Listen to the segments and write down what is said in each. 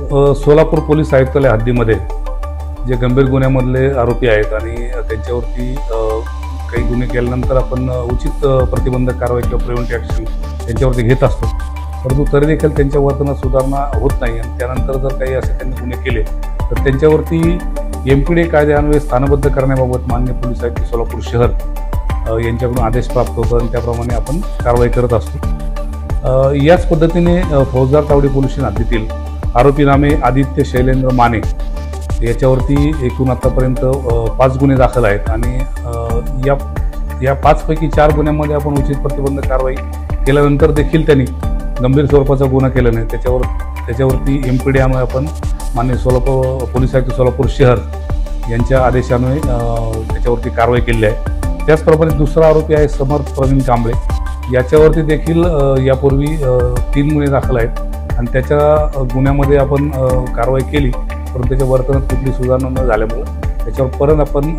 Solapur police आयुक्तालय हद्दीमध्ये जे गंभीर गुन्ह्यामधले आरोपी आहेत आणि त्यांच्यावरती काही गुन्हे केल्यानंतर आपण उचित प्रतिबंधक कारवाई किंवा प्रिव्हेंटिव्ह ॲक्शन त्यांच्यावरती घेत असतो, परंतु तरी देखील त्यांच्या वर्तनात सुधारणा होत नाही आणि त्यानंतर जर काही असे त्यांनी गुन्हे केले तर त्यांच्यावरती MPDA कायद्यान्वये स्थानबद्ध करण्याबाबत माननीय पोलीस आयुक्त सोलापूर शहर यांच्याकडून आदेश प्राप्त होतो आणि त्याप्रमाणे आपण कारवाई करत असतो। याच पद्धतीने फौजदार तावडी पोलीस स्टेशन हद्दीतील आरोपी नामे आदित्य शैलेंद्र माने याच्यावरती एकूण आतापर्यंत 5 गुन्हे दाखल आहेत आणि या 5 पैकी 4 गुन्ह्यांमध्ये आपण उचित प्रतिबंधक कारवाई केल्यानंतर देखील त्यांनी गंभीर स्वरूपाचा गुन्हा केला नाही। त्याच्यावरती MPDA अन्वये आपण माननीय सोलापूर पोलीस आयुक्त सोलापूर शहर यांच्या आदेशान्वये त्याच्यावरती कारवाई केली आहे। त्याचप्रमाणे दुसरा आरोपी आहे समर्थ प्रवीण कांबळे, याच्यावरती देखील यापूर्वी 3 गुन्हे दाखल आहेत आणि त्याच्या गुन्ह्यामध्ये आपण कारवाई केली, परंतु त्याच्या वर्तनात कुठली सुधारणा न झाल्यामुळं त्याच्यावर परत आपण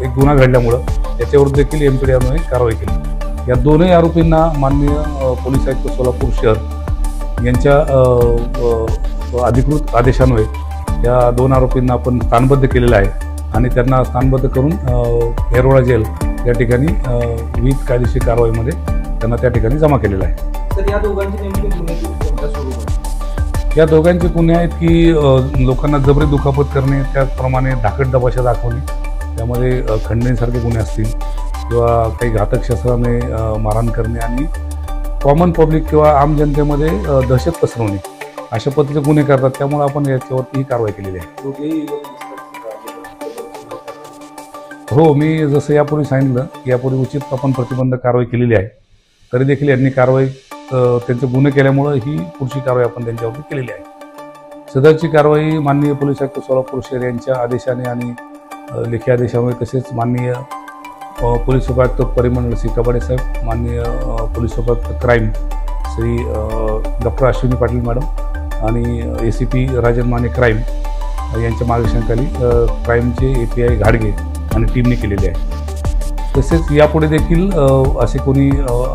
एक गुन्हा घडल्यामुळं त्याच्यावर देखील MPDA अन्वये कारवाई केली। या दोन्ही आरोपींना माननीय पोलीस आयुक्त सोलापूर शहर यांच्या अधिकृत आदेशान्वये या 2 आरोपींना आपण स्थानबद्ध केलेलं आहे आणि त्यांना स्थानबद्ध करून येरोळा जेल या ठिकाणी विविध कायदेशीर कारवाईमध्ये त्यांना त्या ठिकाणी जमा केलेला आहे। तर या दोघांची नेमकी गुन्हे कोणत्या स्वरूपात? या दोघांचे गुन्हे आहेत की लोकांना जबरी दुखापत करणे, त्याचप्रमाणे धाकट दबाशा दाखवणे, त्यामध्ये खंडणीसारखे गुन्हे असतील किंवा काही घातक शस्त्राने मारहाण करणे आणि कॉमन पब्लिक किंवा आम जनतेमध्ये दहशत पसरवणे अशा पद्धतीचे गुन्हे करतात, त्यामुळे आपण याच्यावरती ही कारवाई केलेली आहे। हो, मी जसं यापूर्वी सांगितलं की यापूर्वी उचित आपण प्रतिबंधक कारवाई केलेली आहे, तरी देखील यांनी कारवाई त्यांचे गुन्हे केल्यामुळं ही पुढची कारवाई आपण त्यांच्यावरती केलेली आहे। सदरची कारवाई माननीय पोलीस आयुक्त सोलापूर शहर यांच्या आदेशाने आणि लेखी आदेशामुळे तसेच माननीय पोलीस उपायुक्त परिमंडळ श्री कबाडे साहेब, माननीय पोलीस उपायुक्त crime Shri doctor Ashwini Patil madam आणि ACP राजन माने क्राईम यांच्या मार्गदर्शनाखाली क्राईमचे API घाडगे आणि टीमने केलेले आहे। तसेच यापुढे देखील असे कोणी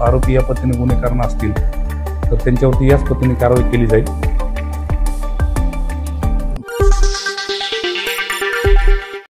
आरोपी या पद्धतीने गुन्हे करणार असतील तर त्यांच्यावरती याच पद्धतीने कारवाई केली जाईल।